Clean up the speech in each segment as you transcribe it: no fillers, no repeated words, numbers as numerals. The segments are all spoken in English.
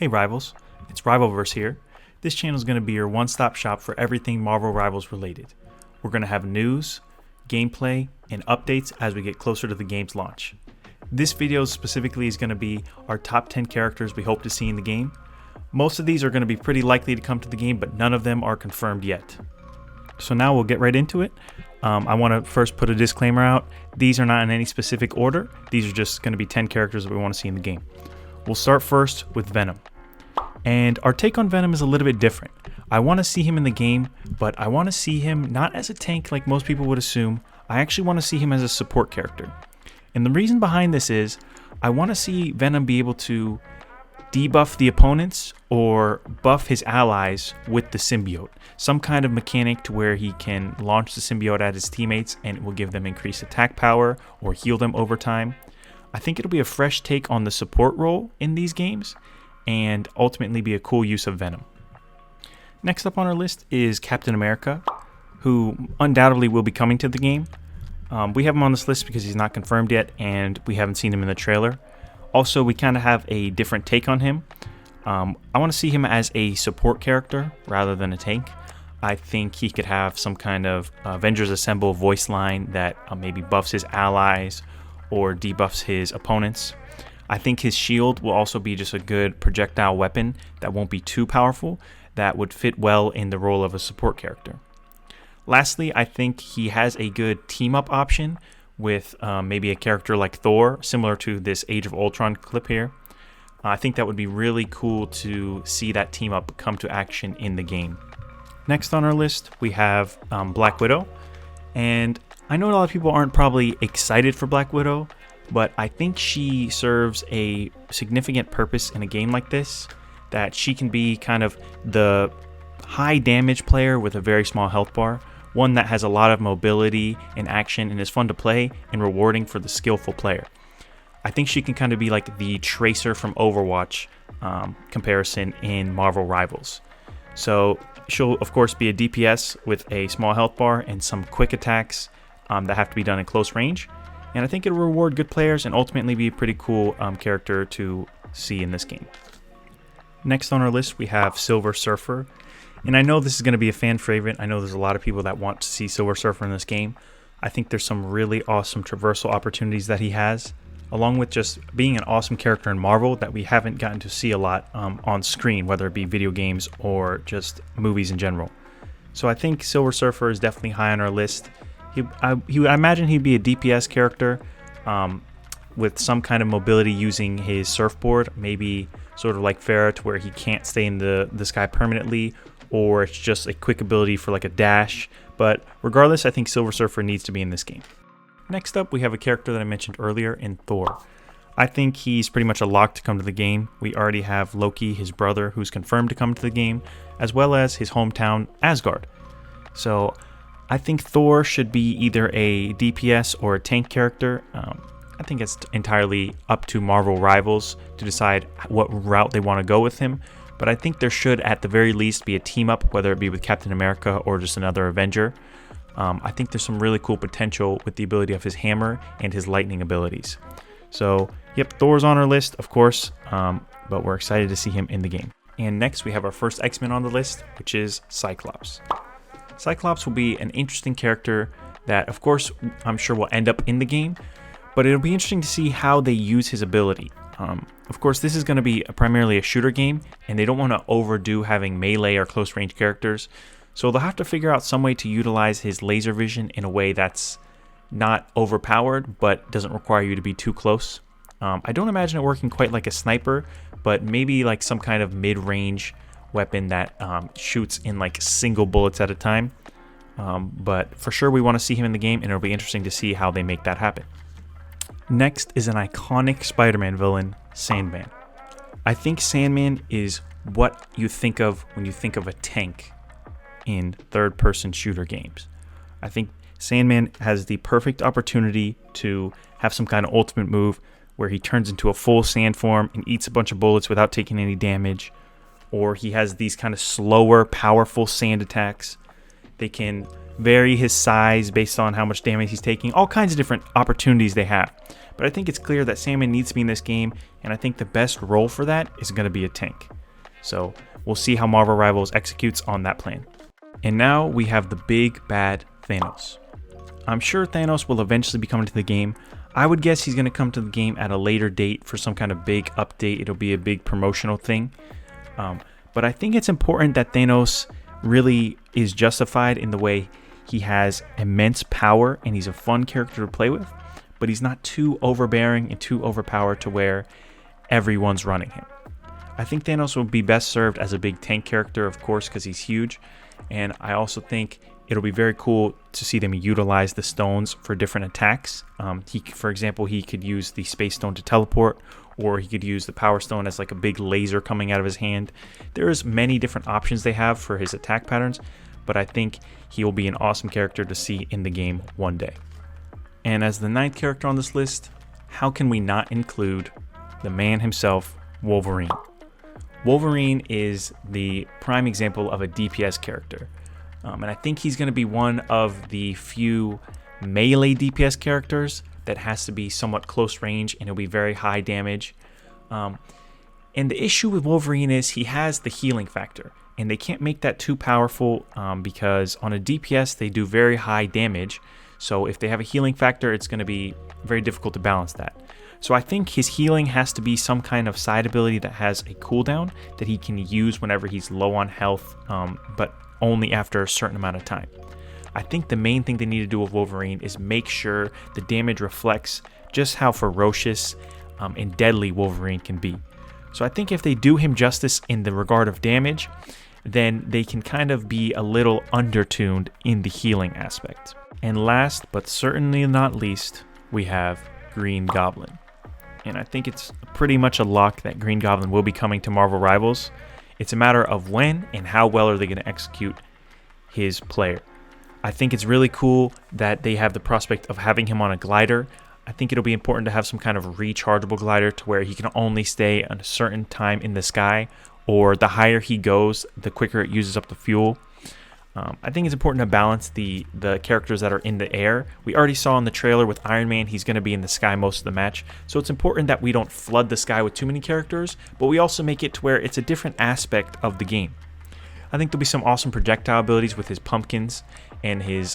Hey Rivals, it's Rivalverse here. This channel is going to be your one-stop shop for everything Marvel Rivals related. We're going to have news, gameplay, and updates as we get closer to the game's launch. This video specifically is going to be our top 10 characters we hope to see in the game. Most of these are going to be pretty likely to come to the game, but none of them are confirmed yet. So now we'll get right into it. I want to first put a disclaimer out. These are not in any specific order. These are just going to be 10 characters that we want to see in the game. We'll start first with Venom. And our take on Venom is a little bit different. I want to see him in the game, but I want to see him not as a tank like most people would assume. I actually want to see him as a support character. And the reason behind this is I want to see Venom be able to debuff the opponents or buff his allies with the symbiote. Some kind of mechanic to where he can launch the symbiote at his teammates and it will give them increased attack power or heal them over time. I think it'll be a fresh take on the support role in these games and ultimately be a cool use of Venom. Next up on our list is Captain America, who undoubtedly will be coming to the game. We have him on this list because he's not confirmed yet and we haven't seen him in the trailer. Also, we kind of have a different take on him. I want to see him as a support character rather than a tank. I think he could have some kind of Avengers Assemble voice line that maybe buffs his allies or debuffs his opponents. I think his shield will also be just a good projectile weapon that won't be too powerful, that would fit well in the role of a support character. Lastly, I think he has a good team-up option with maybe a character like Thor, similar to this Age of Ultron clip here. I think that would be really cool to see that team-up come to action in the game. Next on our list, we have Black Widow. And I know a lot of people aren't probably excited for Black Widow, but I think she serves a significant purpose in a game like this, that she can be kind of the high damage player with a very small health bar, one that has a lot of mobility and action and is fun to play and rewarding for the skillful player. I think she can kind of be like the Tracer from Overwatch comparison in Marvel Rivals. So she'll of course be a DPS with a small health bar and some quick attacks that have to be done in close range. And I think it'll reward good players and ultimately be a pretty cool character to see in this game. Next on our list, we have Silver Surfer. And I know this is going to be a fan favorite. I know there's a lot of people that want to see Silver Surfer in this game. I think there's some really awesome traversal opportunities that he has, along with just being an awesome character in Marvel that we haven't gotten to see a lot on screen, whether it be video games or just movies in general. So I think Silver Surfer is definitely high on our list. I imagine he'd be a DPS character with some kind of mobility using his surfboard, maybe sort of like Pharah to where he can't stay in the sky permanently, or it's just a quick ability for like a dash. But regardless, I think Silver Surfer needs to be in this game. Next up, we have a character that I mentioned earlier in Thor. I think he's pretty much a lock to come to the game. We already have Loki, his brother, who's confirmed to come to the game, as well as his hometown, Asgard. So I think Thor should be either a DPS or a tank character. I think it's entirely up to Marvel Rivals to decide what route they want to go with him. But I think there should, at the very least, be a team-up, whether it be with Captain America or just another Avenger. I think there's some really cool potential with the ability of his hammer and his lightning abilities. So, yep, Thor's on our list, of course, but we're excited to see him in the game. And next, we have our first X-Men on the list, which is Cyclops. Cyclops will be an interesting character that, of course, I'm sure will end up in the game, but it'll be interesting to see how they use his ability. Of course, this is going to be primarily a shooter game, and they don't want to overdo having melee or close range characters, so they'll have to figure out some way to utilize his laser vision in a way that's not overpowered, but doesn't require you to be too close. I don't imagine it working quite like a sniper, but maybe like some kind of mid-range weapon that shoots in like single bullets at a time. But for sure we want to see him in the game, and it'll be interesting to see how they make that happen. Next is an iconic Spider-Man villain, Sandman. I think Sandman is what you think of when you think of a tank in third-person shooter games. I think Sandman has the perfect opportunity to have some kind of ultimate move where he turns into a full sand form and eats a bunch of bullets without taking any damage. Or he has these kind of slower, powerful sand attacks. They can vary his size based on how much damage he's taking. All kinds of different opportunities they have. but I think it's clear that Sandman needs to be in this game, and I think the best role for that is going to be a tank. So we'll see how Marvel Rivals executes on that plan. And now we have the big bad Thanos. I'm sure Thanos will eventually be coming to the game. I would guess he's going to come to the game at a later date for some kind of big update. It'll be a big promotional thing. But I think it's important that Thanos really is justified in the way he has immense power and he's a fun character to play with, but he's not too overbearing and too overpowered to where everyone's running him. I think Thanos will be best served as a big tank character, of course, because he's huge. And I also think it'll be very cool to see them utilize the stones for different attacks. For example, he could use the Space Stone to teleport, or he could use the Power Stone as like a big laser coming out of his hand. There's many different options they have for his attack patterns, but I think he will be an awesome character to see in the game one day. And as the 9th character on this list, how can we not include the man himself, Wolverine? Wolverine is the prime example of a DPS character. And I think he's going to be one of the few melee DPS characters that has to be somewhat close range and it'll be very high damage. And the issue with Wolverine is he has the healing factor, and they can't make that too powerful because on a DPS they do very high damage. So if they have a healing factor, it's going to be very difficult to balance that. So I think his healing has to be some kind of side ability that has a cooldown that he can use whenever he's low on health, but only after a certain amount of time. I think the main thing they need to do with Wolverine is make sure the damage reflects just how ferocious and deadly Wolverine can be. So I think if they do him justice in the regard of damage, then they can kind of be a little undertuned in the healing aspect. And last but certainly not least, we have Green Goblin. And I think it's pretty much a lock that Green Goblin will be coming to Marvel Rivals. It's a matter of when and how well are they going to execute his player. I think it's really cool that they have the prospect of having him on a glider. I think it'll be important to have some kind of rechargeable glider to where he can only stay at a certain time in the sky, or the higher he goes, the quicker it uses up the fuel. I think it's important to balance the characters that are in the air. We already saw in the trailer with Iron Man, he's going to be in the sky most of the match. So it's important that we don't flood the sky with too many characters, but we also make it to where it's a different aspect of the game. I think there'll be some awesome projectile abilities with his pumpkins and his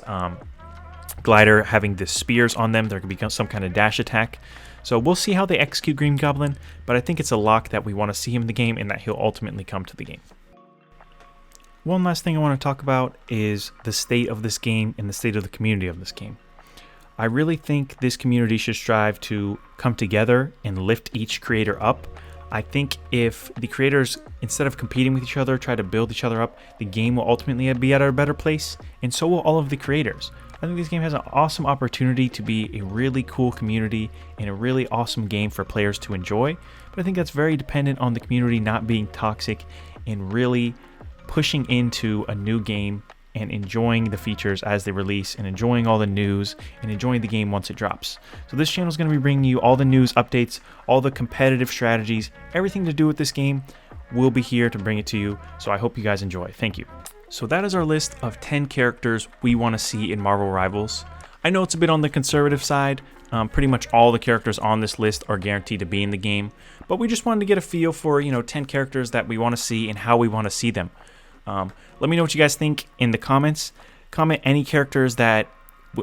glider having the spears on them. There could be some kind of dash attack. So we'll see how they execute Green Goblin, but I think it's a lock that we want to see him in the game and that he'll ultimately come to the game. One last thing I want to talk about is the state of this game and the state of the community of this game. I really think this community should strive to come together and lift each creator up. I think if the creators, instead of competing with each other, try to build each other up, the game will ultimately be at a better place, and so will all of the creators. I think this game has an awesome opportunity to be a really cool community and a really awesome game for players to enjoy, but I think that's very dependent on the community not being toxic and really pushing into a new game and enjoying the features as they release and enjoying all the news and enjoying the game once it drops. So this channel is going to be bringing you all the news updates, all the competitive strategies, everything to do with this game. We'll be here to bring it to you. So I hope you guys enjoy. Thank you. So that is our list of 10 characters we want to see in Marvel Rivals. I know it's a bit on the conservative side. Pretty much all the characters on this list are guaranteed to be in the game, but we just wanted to get a feel for 10 characters that we want to see and how we want to see them. Let me know what you guys think in the comments. Comment any characters that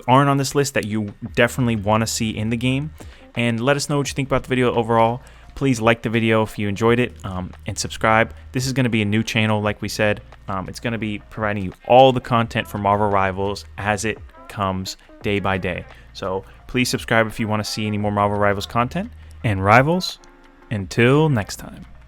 aren't on this list that you definitely want to see in the game, and let us know what you think about the video overall. Please like the video if you enjoyed it, and subscribe. This is going to be a new channel, like we said. It's going to be providing you all the content for Marvel Rivals as it comes day by day. So please subscribe if you want to see any more Marvel Rivals content. And Rivals, until next time.